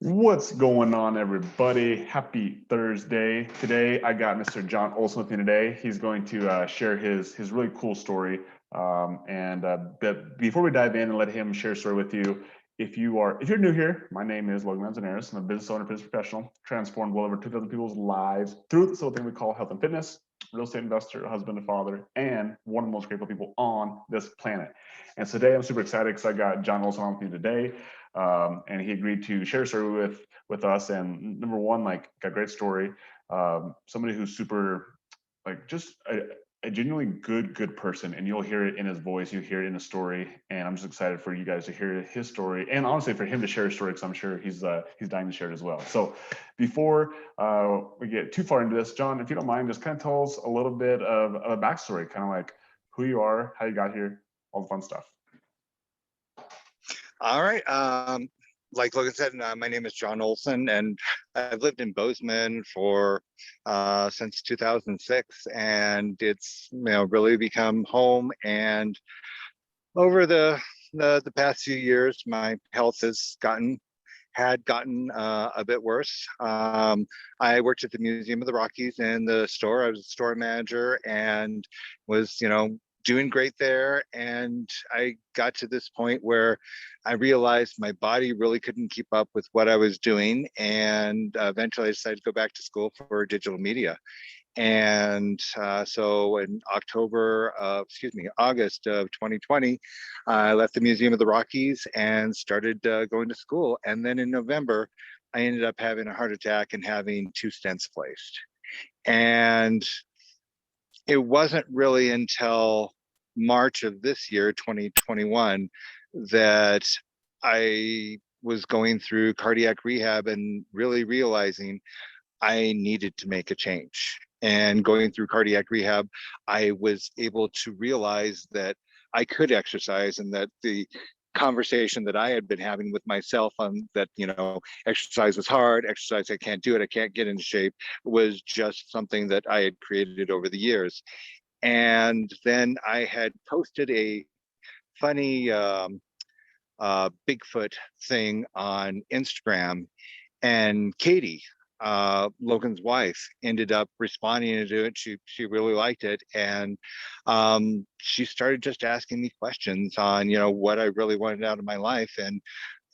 What's going on, everybody? Happy Thursday. Today, I got Mr. John Olson with me today. He's going to share his really cool story. But before we dive in and let him share a story with you, if you're new here, my name is Logan Manzanares. I'm a business owner, business professional, transformed well over 2,000 people's lives through this little thing we call health and fitness, real estate investor, husband and father, and one of the most grateful people on this planet. And today, I'm super excited because I got John Olson on with me today. And he agreed to share a story with us. And number one, like, got a great story. Somebody who's super, like, just a genuinely good person, and you'll hear it in his voice, you hear it in his story. And I'm just excited for you guys to hear his story, and honestly for him to share his story, because I'm sure he's dying to share it as well. So before we get too far into this, John, if you don't mind, just kind of tell us a little bit of a backstory, kind of like who you are, how you got here, all the fun stuff. All right. Like Logan said, my name is John Olson, and I've lived in Bozeman for since 2006, and it's really become home. And over the past few years, my health had gotten a bit worse. I worked at the Museum of the Rockies in the store. I was a store manager and was, doing great there. And I got to this point where I realized my body really couldn't keep up with what I was doing. And eventually I decided to go back to school for digital media. And so in August of 2020, I left the Museum of the Rockies and started going to school. And then in November, I ended up having a heart attack and having 2 stents placed. And it wasn't really until March of this year, 2021, that I was going through cardiac rehab and really realizing I needed to make a change. And going through cardiac rehab, I was able to realize that I could exercise, and that the conversation that I had been having with myself on that, exercise was hard, exercise, I can't do it, I can't get into shape, was just something that I had created over the years. And then I had posted a funny Bigfoot thing on Instagram, and Katie, Logan's wife, ended up responding to it. She really liked it, and she started just asking me questions on what I really wanted out of my life,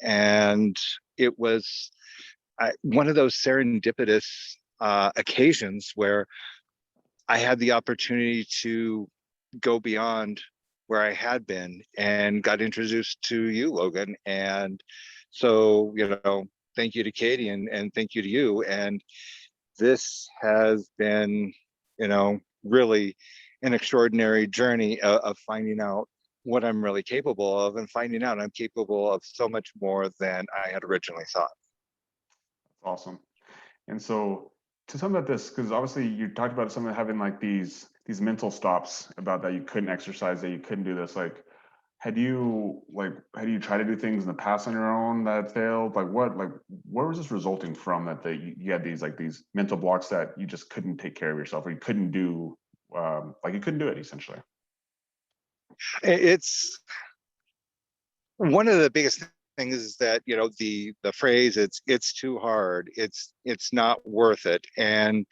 and it was one of those serendipitous occasions where I had the opportunity to go beyond where I had been and got introduced to you, Logan. And so, thank you to Katie, and thank you to you. And this has been, really an extraordinary journey of finding out what I'm really capable of, and finding out I'm capable of so much more than I had originally thought. That's awesome. And so, to tell me about this, because obviously you talked about someone having like these mental stops about that you couldn't exercise, that you couldn't do this. Like, had you tried to do things in the past on your own that failed? Where was this resulting from, that you had these mental blocks that you just couldn't take care of yourself, or you couldn't do, you couldn't do it essentially? It's one of the biggest things is that the phrase it's too hard, it's not worth it. And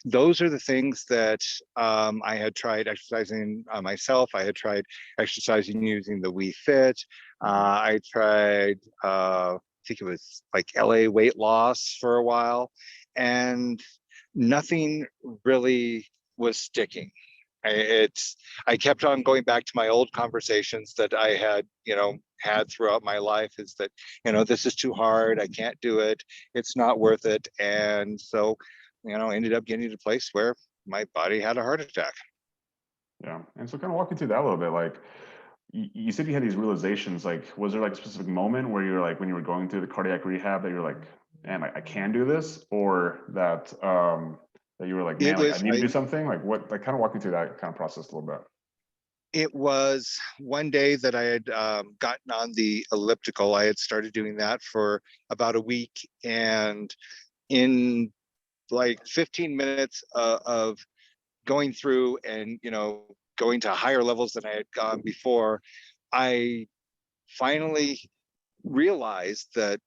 those are the things that I had tried exercising myself. I had tried exercising using the Wii Fit. I tried I think it was like LA weight loss for a while, and nothing really was sticking. I kept on going back to my old conversations that I had had throughout my life, is that this is too hard, I can't do it, it's not worth it. And so ended up getting to a place where my body had a heart attack. Yeah. And so, kind of walk me through that a little bit. Like, you said you had these realizations. Like, was there like a specific moment where you were like, when you were going through the cardiac rehab, that you're like, man, I can do this, or that you were like, It man, like, I was need to I do something? Like, what? Like, kind of walk me through that kind of process a little bit. it was one day that I had gotten on the elliptical. I had started doing that for about a week, and in like 15 minutes of going through and going to higher levels than I had gone before, I finally realized that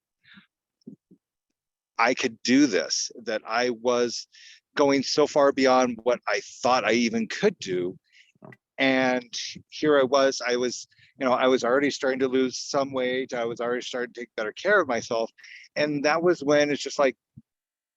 I could do this, that I was going so far beyond what I thought I even could do. And here I was, I was already starting to lose some weight. I was already starting to take better care of myself. And that was when it's just like,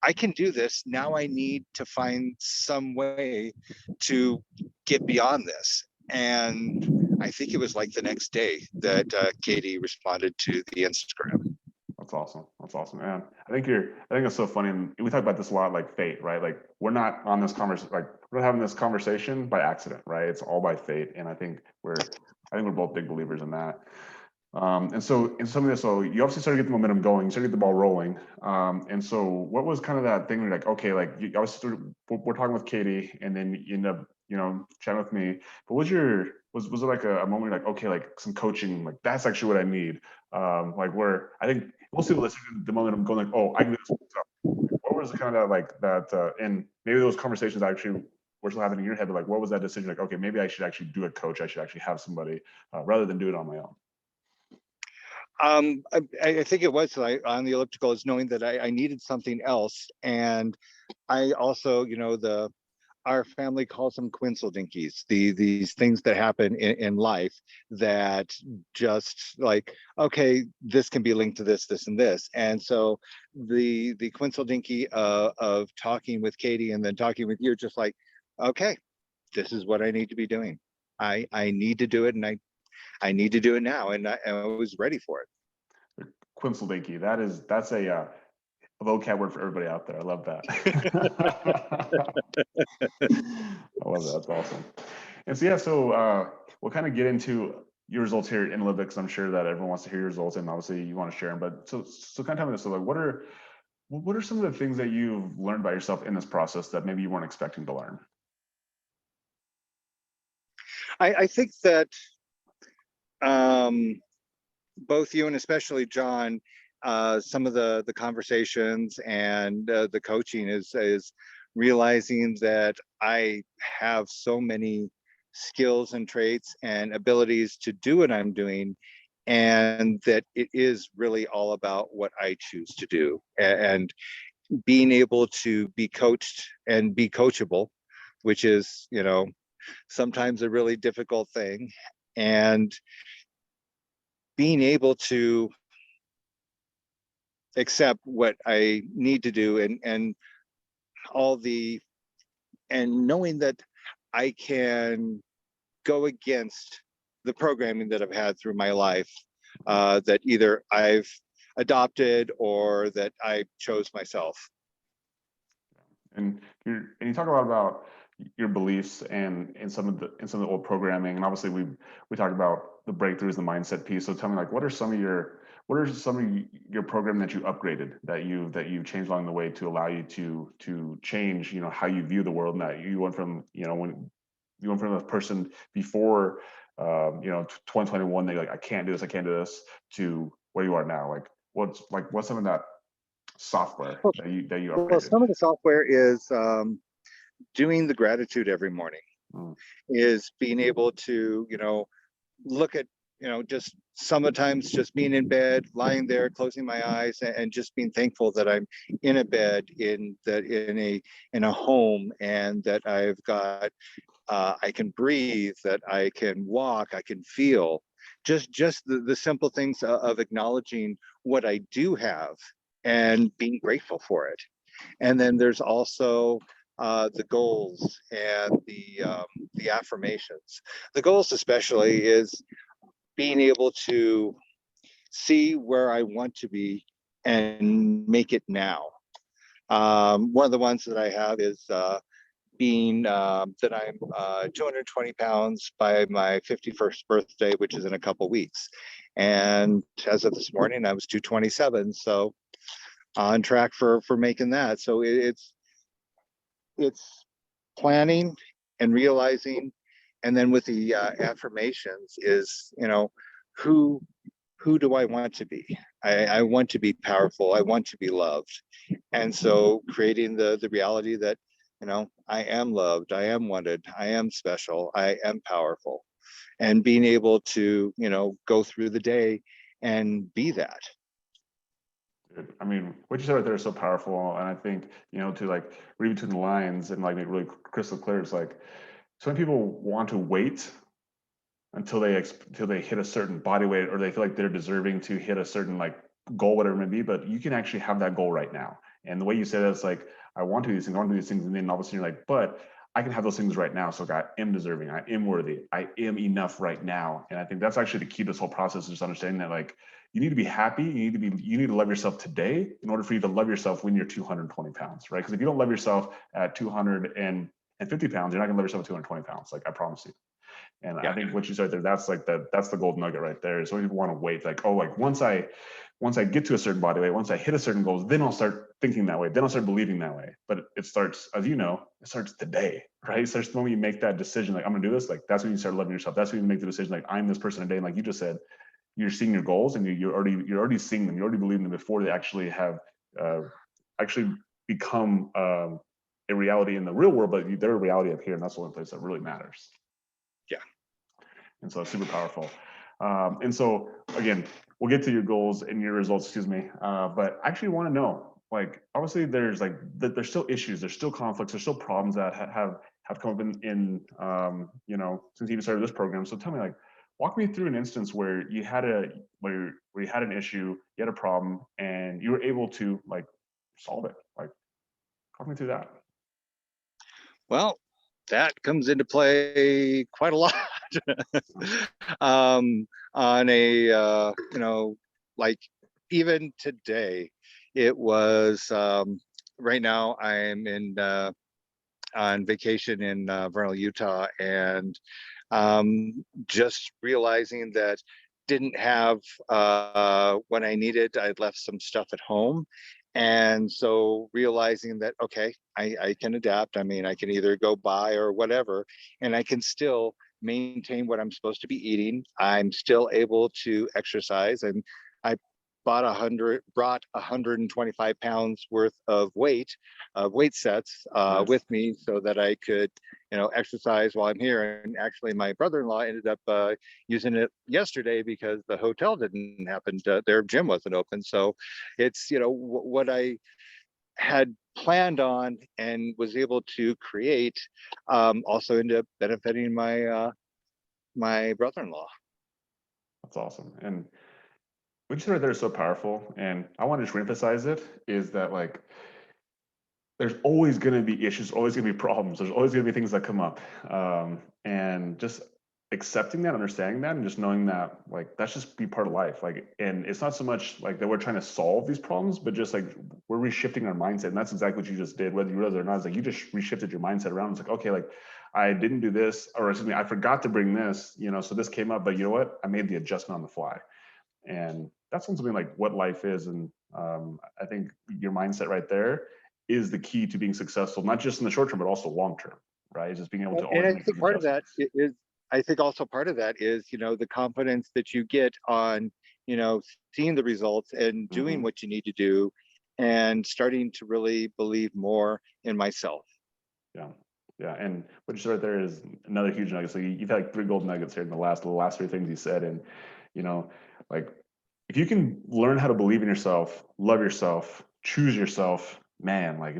I can do this. Now I need to find some way to get beyond this. And I think it was like the next day that Katie responded to the Instagram. That's awesome. That's awesome, man. I think it's so funny. And we talk about this a lot, like fate, right? Like we're not on this conversation, like we're not having this conversation by accident, right? It's all by fate. And I think we're both big believers in that. And so in some of this, so you obviously started to get the momentum going, you started to get the ball rolling. And so what was kind of that thing where you're like, okay, like you obviously we're talking with Katie and then you end up, chatting with me, but was it like a moment where you're like, okay, like some coaching, like that's actually what I need. Like where I think most people listening to the moment I'm going like, oh, I can do this myself. What was the kind of like that, and maybe those conversations actually were still happening in your head, but like, what was that decision? Like, okay, maybe I should actually do a coach. I should actually have somebody rather than do it on my own. I think it was like on the elliptical is knowing that I needed something else. And I also, our family calls them quinceldinkies, these things that happen in life that just like, okay, this can be linked to this, this, and this. And so the quinceldinky of talking with Katie and then talking with you, just like, okay, this is what I need to be doing. I need to do it, and I need to do it now, and I was ready for it. Quinceldinky. That's a vocab word for everybody out there. I love that. I love that. That's awesome. And so yeah, so we'll kind of get into your results here in Olympics. I'm sure that everyone wants to hear your results, and obviously you want to share them. But so kind of tell me this. So like, what are some of the things that you've learned about yourself in this process that maybe you weren't expecting to learn? I think that um, both you and especially John, some of the conversations and the coaching is realizing that I have so many skills and traits and abilities to do what I'm doing, and that it is really all about what I choose to do, and being able to be coached and be coachable, which is, sometimes a really difficult thing. And being able to accept what I need to do, and all the and knowing that I can go against the programming that I've had through my life, that either I've adopted or that I chose myself. And you talk a lot about your beliefs and in some of the old programming, and obviously we talked about the breakthroughs, the mindset piece. So tell me, like, what are some of your programming that you upgraded, that you changed along the way to allow you to change, how you view the world, and that you went from, when you went from a person before 2021, they like, I can't do this, to where you are now. Like what's some of that software Well, that you well, upgraded? some of the software is doing the gratitude every morning, Mm. is being able to, look at, just sometimes just being in bed, lying there, closing my eyes, and just being thankful that I'm in a bed, in a home, and that I've got, I can breathe, that I can walk, I can feel. Just the simple things of acknowledging what I do have and being grateful for it. And then there's also the goals and the affirmations. The goals especially is being able to see where I want to be and make it now. One of the ones that I have is being that I'm 220 pounds by my 51st birthday, which is in a couple weeks. And as of this morning, I was 227. So on track for making that. So it's planning and realizing, and then with the affirmations is, who who do I want to be? I want to be powerful. I want to be loved. And so creating the reality that, I am loved, I am wanted, I am special, I am powerful, and being able to, go through the day and be that. Dude, I mean, what you said right there is so powerful, and I think, to like read between the lines and like make it really crystal clear. It's like so many people want to wait until they hit a certain body weight, or they feel like they're deserving to hit a certain like goal, whatever it may be. But you can actually have that goal right now. And the way you say that, it's like, I want to do these things, I want to do these things, and then all of a sudden you're like, but I can have those things right now. So I am deserving, I am worthy, I am enough right now. And I think that's actually the key to this whole process, is just understanding that like you need to be happy, you need to love yourself today in order for you to love yourself when you're 220 pounds, right? Because if you don't love yourself at 250 pounds, you're not gonna love yourself at 220 pounds. Like, I promise you. And I Yeah. think what you said there, that's the gold nugget right there. So people want to wait, like, oh, like once I get to a certain body weight, once I hit a certain goals, then I'll start thinking that way. Then I'll start believing that way. But it starts, as you know, it starts today, right? It starts the moment you make that decision, like, I'm gonna do this. Like, that's when you start loving yourself. That's when you make the decision, like, I'm this person today. And like you just said, you're seeing your goals, and you're already seeing them. You already believe them before they actually have uh, actually become a reality in the real world. But they're a reality up here, and that's the only place that really matters. Yeah. And so it's super powerful. And so again, we'll get to your goals and your results, excuse me. But I actually want to know, like, obviously there's there's still issues, there's still conflicts, there's still problems that have come up in since you even started this program. So tell me, like, walk me through an instance where you had where you had an issue, you had a problem, and you were able to like solve it. Like, talk me through that. Well, that comes into play quite a lot. On a like even today, it was right now I'm in on vacation in Vernal, Utah, and just realizing that didn't have what I needed. I'd left some stuff at home. And so realizing that, okay, I can adapt. I mean, I can either go buy or whatever, and I can still maintain what I'm supposed to be eating. I'm still able to exercise. And I brought 125 pounds worth of weight sets Nice. with me so that I could, exercise while I'm here. And actually, my brother-in-law ended up using it yesterday because the hotel didn't happen to, their gym wasn't open. So it's, what I had planned on and was able to create also ended up benefiting my brother-in-law. That's awesome. And what you said right there is so powerful. And I want to just reemphasize it, is that like there's always going to be issues, always going to be problems. There's always going to be things that come up. And just accepting that, understanding that, and just knowing that like that's just be part of life. Like, and it's not so much like that we're trying to solve these problems, but just like we're reshifting our mindset. And that's exactly what you just did, whether you realize it or not. It's like you just reshifted your mindset around. It's like, okay, like I didn't do this, or excuse me, I forgot to bring this, so this came up, but you know what? I made the adjustment on the fly. And that's something like what life is. And I think your mindset right there is the key to being successful, not just in the short term, but also long term, right? Just being able to And always I make think these part of that adjustments. is, I think also part of that is, the confidence that you get on, seeing the results and doing Hmm. what you need to do and starting to really believe more in myself. Yeah. Yeah. And what you said right there is another huge nugget. So you've had like 3 gold nuggets here in the last 3 things you said. And, you know, like if you can learn how to believe in yourself, love yourself, choose yourself, man, like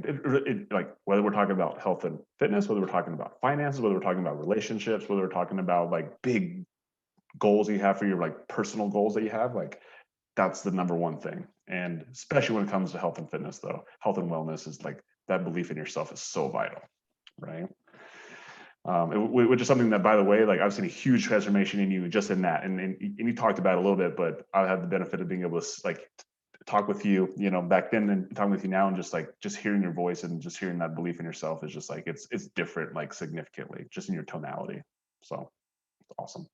like whether we're talking about health and fitness, whether we're talking about finances, whether we're talking about relationships, whether we're talking about like big goals you have for your like personal goals that you have, like that's the number one thing. And especially when it comes to health and fitness, though, health and wellness is like that belief in yourself is so vital, right? Which is something that, by the way, like I've seen a huge transformation in you just in that. And you talked about it a little bit, but I had the benefit of being able to like talk with you, back then, and talking with you now, and just hearing your voice and just hearing that belief in yourself is just like it's different, like significantly, just in your tonality. So it's awesome.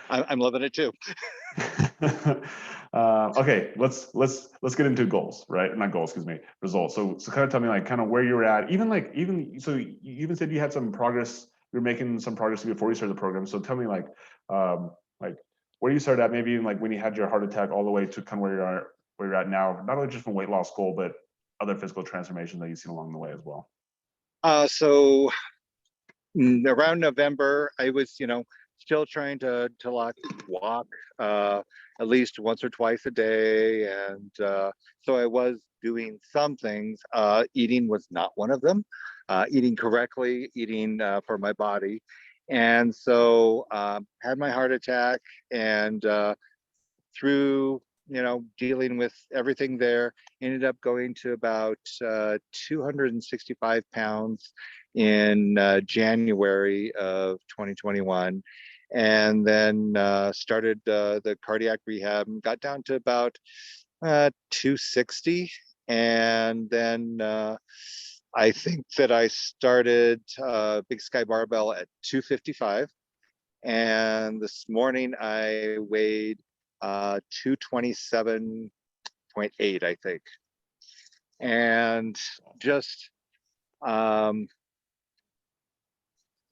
I'm loving it too. Okay, let's get into goals, right? Not goals, excuse me, results. So kind of tell me like kind of where you were at, even so you even said you had some progress, you're making some progress before you started the program. So tell me like where you started at, maybe even like when you had your heart attack, all the way to kind of where you're at now, not only just from weight loss goal, but other physical transformation that you've seen along the way as well. So around November, I was, still trying to walk at least once or twice a day, and so I was doing some things. Eating was not one of them. Eating correctly, eating for my body, and so had my heart attack, and through dealing with everything there, ended up going to about 265 pounds in January of 2021, and then started the cardiac rehab and got down to about 260. And then I think that I started Big Sky Barbell at 255, and this morning I weighed 227.8, I think. And just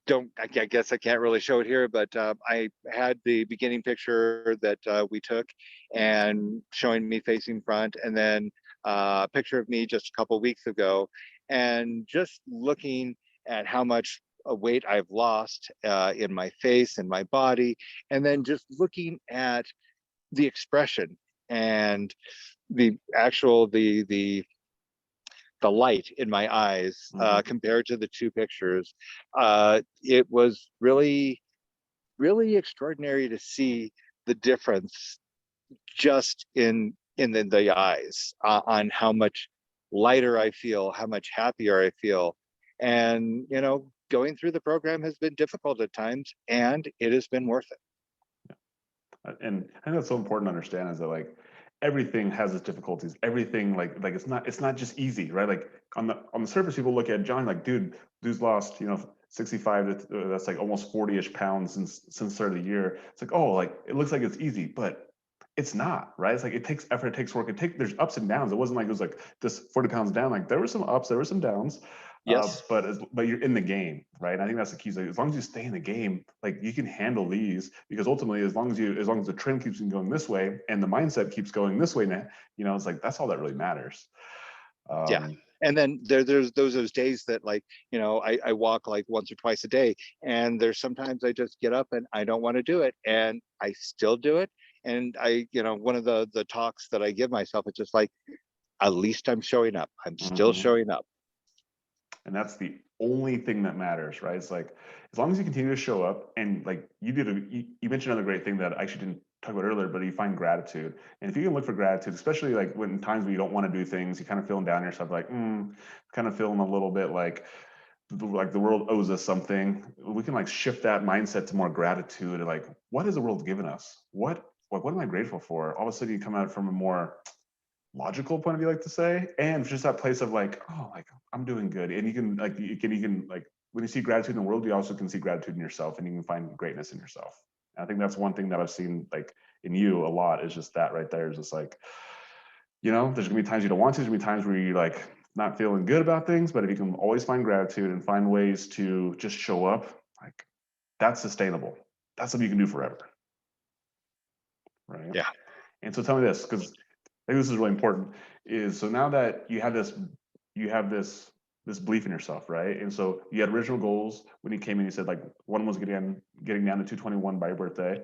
don't, I guess I can't really show it here, but I had the beginning picture that we took and showing me facing front, and then a picture of me just a couple weeks ago, and just looking at how much weight I've lost in my face and my body, and then just looking at the expression and the actual the light in my eyes compared to the two pictures. It was really, really extraordinary to see the difference just in the eyes, on how much lighter I feel, how much happier I feel. And going through the program has been difficult at times, and it has been worth it. And I think that's so important to understand, is that like everything has its difficulties. Everything like it's not just easy, right? Like on the surface, people look at John like, dude's lost 65 to that's like almost 40-ish pounds since the start of the year. It's like, oh, like it looks like it's easy, but it's not, right? It's like it takes effort, it takes work, there's ups and downs. It wasn't like it was like just 40 pounds down. Like there were some ups, there were some downs. Yes. But you're in the game, right? And I think that's the key. So as long as you stay in the game, like you can handle these, because ultimately, as long as the trend keeps going this way and the mindset keeps going this way, now, it's like that's all that really matters. Yeah. And then there's those days that, like, I walk like once or twice a day, and there's sometimes I just get up and I don't want to do it, and I still do it. And one of the talks that I give myself, it's just like, at least I'm showing up. I'm still showing up. And that's the only thing that matters, right? It's like, as long as you continue to show up, and like you mentioned another great thing that I actually didn't talk about earlier, but you find gratitude. And if you can look for gratitude, especially like when times when you don't want to do things, you kind of feeling down yourself, like, kind of feeling a little bit like the world owes us something. We can like shift that mindset to more gratitude. Like, what has the world given us? What am I grateful for? All of a sudden you come out from a more logical point of view, like to say, and just that place of like, oh, like I'm doing good. And you can like when you see gratitude in the world, you also can see gratitude in yourself, and you can find greatness in yourself. And I think that's one thing that I've seen like in you a lot, is just that right there. Is just like, there's gonna be times you don't want to, there's gonna be times where you're like not feeling good about things, but if you can always find gratitude and find ways to just show up, like that's sustainable. That's something you can do forever. Right. Yeah. And so tell me this, because I think this is really important, is so now that you have this belief in yourself, right? And so you had original goals when you came in, you said like one was getting down to 221 by your birthday.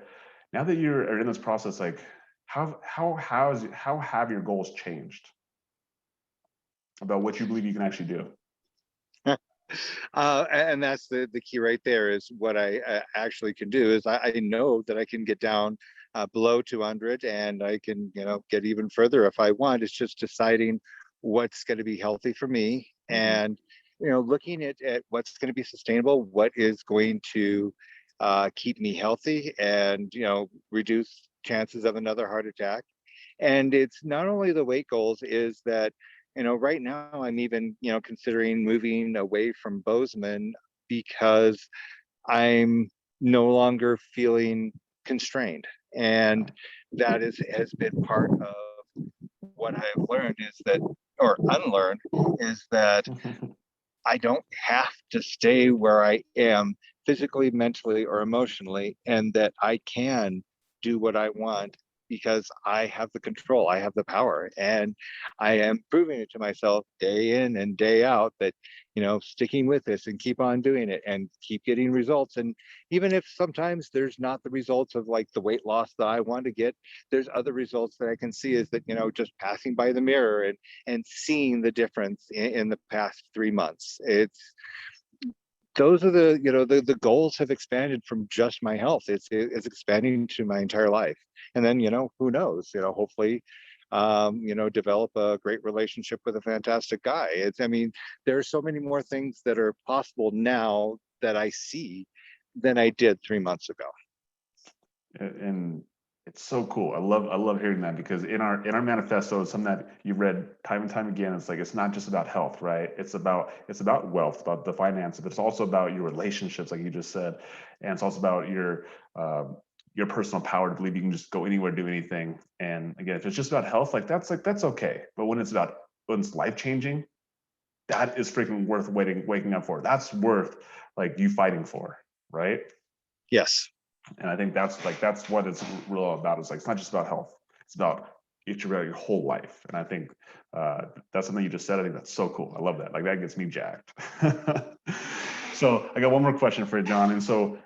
Now that you're in this process, like how have your goals changed about what you believe you can actually do? And that's the key right there, is what I actually can do is I know that I can get down below 200, and I can get even further if I want. It's just deciding what's going to be healthy for me, and looking at what's going to be sustainable, what is going to keep me healthy, and reduce chances of another heart attack. And it's not only the weight goals, is that right now I'm even considering moving away from Bozeman, because I'm no longer feeling constrained. And that has been part of what I've learned, is that, or unlearned, is that I don't have to stay where I am physically, mentally, or emotionally, and that I can do what I want because I have the control, I have the power, and I am proving it to myself day in and day out that, sticking with this and keep on doing it and keep getting results. And even if sometimes there's not the results of like the weight loss that I want to get, there's other results that I can see is that, just passing by the mirror and seeing the difference in the past 3 months. Those are the goals have expanded from just my health. It's expanding to my entire life. And then, who knows, hopefully, develop a great relationship with a fantastic guy. I mean, there are so many more things that are possible now that I see than I did 3 months ago. And it's so cool. I love hearing that, because in our manifesto, it's something that you've read time and time again. It's like, it's not just about health, right? It's about wealth, about the finances, but it's also about your relationships, like you just said, and it's also about your personal power to believe you can just go anywhere, do anything. And again, if it's just about health, that's okay. But when it's life changing, that is freaking worth waking up for. That's worth like you fighting for, right? Yes. And I think that's what it's really all about. It's like, it's not just about health. It's about your whole life. And I think that's something you just said. I think that's so cool. I love that. Like, that gets me jacked. So I got one more question for you, John. And so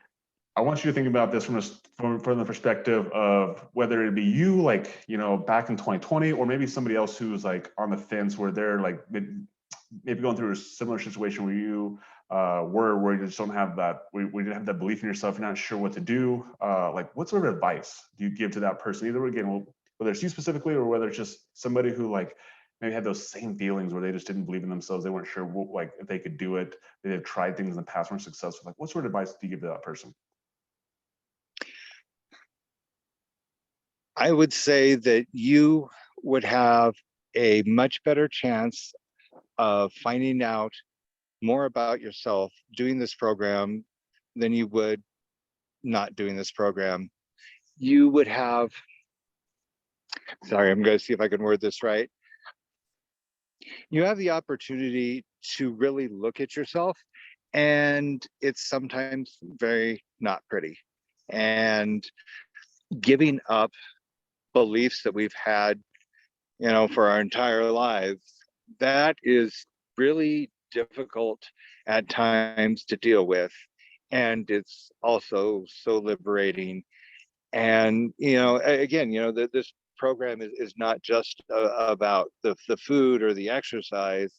I want you to think about this from the perspective of whether it be you, like, back in 2020, or maybe somebody else who's like on the fence, where they're like maybe going through a similar situation where you where you just don't have that, we didn't have that belief in yourself, you're not sure what to do. Like, what sort of advice do you give to that person? Either, again, whether it's you specifically, or whether it's just somebody who like maybe had those same feelings where they just didn't believe in themselves, they weren't sure like if they could do it, they've tried things in the past, weren't successful. Like, what sort of advice do you give to that person? I would say that you would have a much better chance of finding out more about yourself doing this program than you would not doing this program. You would have, sorry, I'm going to see if I can word this right. You have the opportunity to really look at yourself, and it's sometimes very not pretty. And giving up beliefs that we've had, for our entire lives, that is really difficult at times to deal with. And it's also so liberating. And, again, this program is not just about the food or the exercise,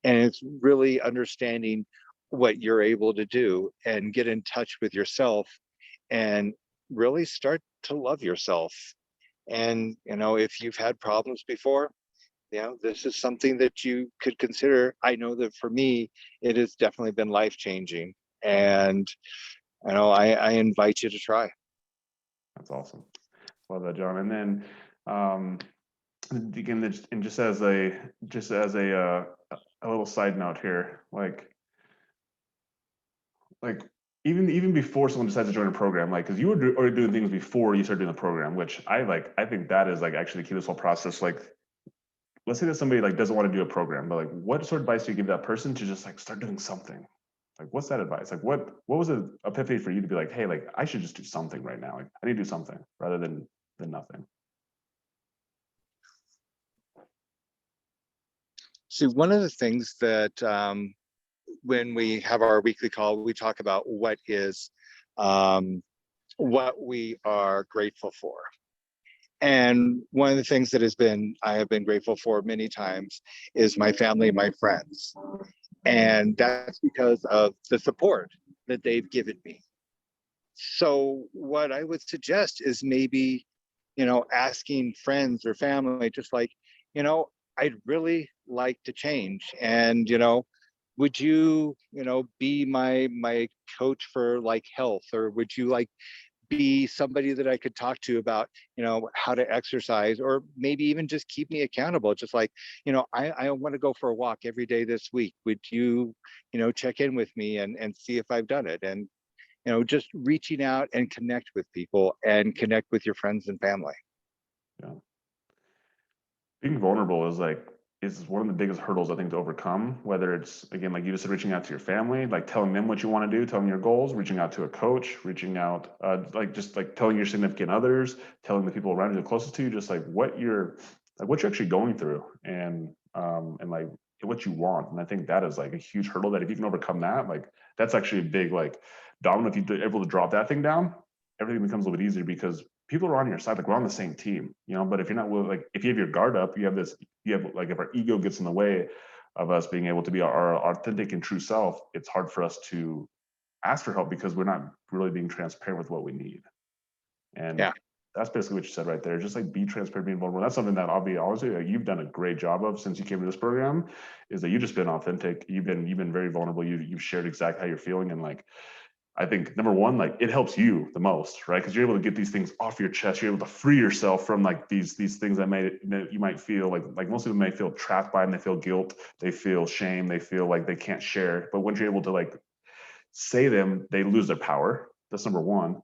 and it's really understanding what you're able to do and get in touch with yourself and really start to love yourself. And, if you've had problems before, this is something that you could consider. I know that for me, it has definitely been life changing. And, I invite you to try. That's awesome. Love that, John. And then again, and just as a little side note here, like even before someone decides to join a program, like, because you were already doing things before you started doing the program, which I think that is like actually the key to this whole process. Like, let's say that somebody like doesn't want to do a program, but like, what sort of advice do you give that person to just like start doing something? Like, what's that advice? Like, what was an epiphany for you to be like, hey, like, I should just do something right now. Like, I need to do something rather than nothing. See, one of the things that when we have our weekly call, we talk about what we are grateful for. And one of the things that I have been grateful for many times is my family and my friends. And that's because of the support that they've given me. So what I would suggest is maybe, asking friends or family, just like, I'd really like to change. And, would you, be my coach for like health, or would you like be somebody that I could talk to about, how to exercise, or maybe even just keep me accountable. Just like, I want to go for a walk every day this week. Would you, check in with me and see if I've done it? And, just reaching out and connect with people and connect with your friends and family. Yeah. Being vulnerable is one of the biggest hurdles I think to overcome, whether it's, again, like you just said, reaching out to your family, like telling them what you want to do, telling your goals, reaching out to a coach, reaching out, like just like telling your significant others, telling the people around you the closest to you, just like what you're actually going through, and like what you want. And I think that is like a huge hurdle that if you can overcome that, like that's actually a big like domino. If you're able to drop that thing down, everything becomes a little bit easier because people are on your side. Like we're on the same team, you know. But if you're not willing, like if you have your guard up, you have like if our ego gets in the way of us being able to be our authentic and true self, it's hard for us to ask for help because we're not really being transparent with what we need. And Yeah. that's basically what you said right there. Just like be transparent, being vulnerable. That's something that I'll be honest with you, like, you've done a great job of since you came to this program. Is that you've just been authentic. You've been very vulnerable. You've shared exactly how you're feeling, and like I think number one, like it helps you the most, right? Because you're able to get these things off your chest. You're able to free yourself from like these things that you might feel like most people may feel trapped by them. They feel guilt, they feel shame, they feel like they can't share. But once you're able to like say them, they lose their power. That's number one.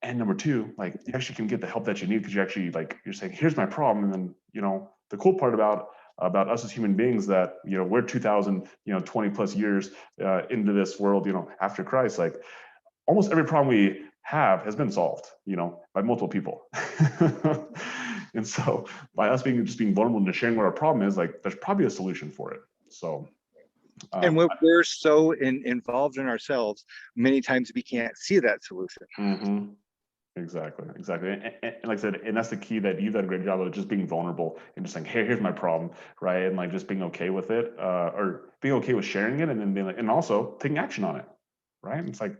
And number two, like you actually can get the help that you need because you actually like you're saying, here's my problem. And then, you know, the cool part about us as human beings that, you know, we're 2000, 20 plus years into this world, you know, after Christ, like almost every problem we have has been solved, you know, by multiple people. And so by us being vulnerable and sharing what our problem is, like there's probably a solution for it. So And we're so involved in ourselves, many times we can't see that solution. mhm. Exactly. And like I said, and that's the key that you've done a great job of just being vulnerable and just saying, hey, here's my problem, right? And like just being okay with it, or being okay with sharing it, and then being like, and also taking action on it, right? And it's like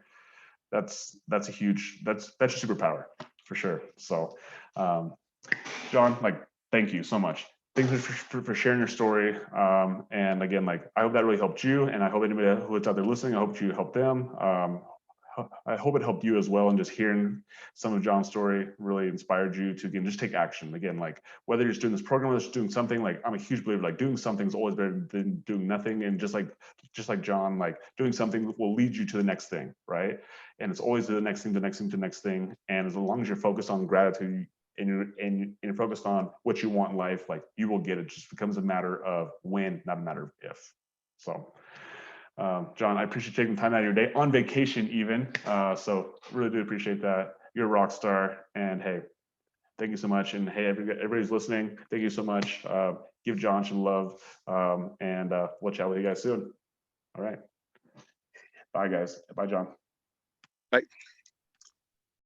that's a huge that's your superpower for sure. So, John, like, thank you so much. Thanks for sharing your story. And again, like, I hope that really helped you, and I hope anybody who's out there listening, I hope you helped them. I hope it helped you as well. And just hearing some of John's story really inspired you to, again, just take action. Again, like whether you're just doing this program or just doing something, like I'm a huge believer, like doing something is always better than doing nothing. And just like John, like doing something will lead you to the next thing, right? And it's always the next thing, the next thing, the next thing. And as long as you're focused on gratitude and you're focused on what you want in life, like you will get it. It just becomes a matter of when, not a matter of if. So John, I appreciate taking time out of your day on vacation even. So really do appreciate that. You're a rock star, and hey, thank you so much. And hey, everybody's listening, thank you so much. Give John some love, and we'll chat with you guys soon. All right. Bye, guys. Bye, John. Right.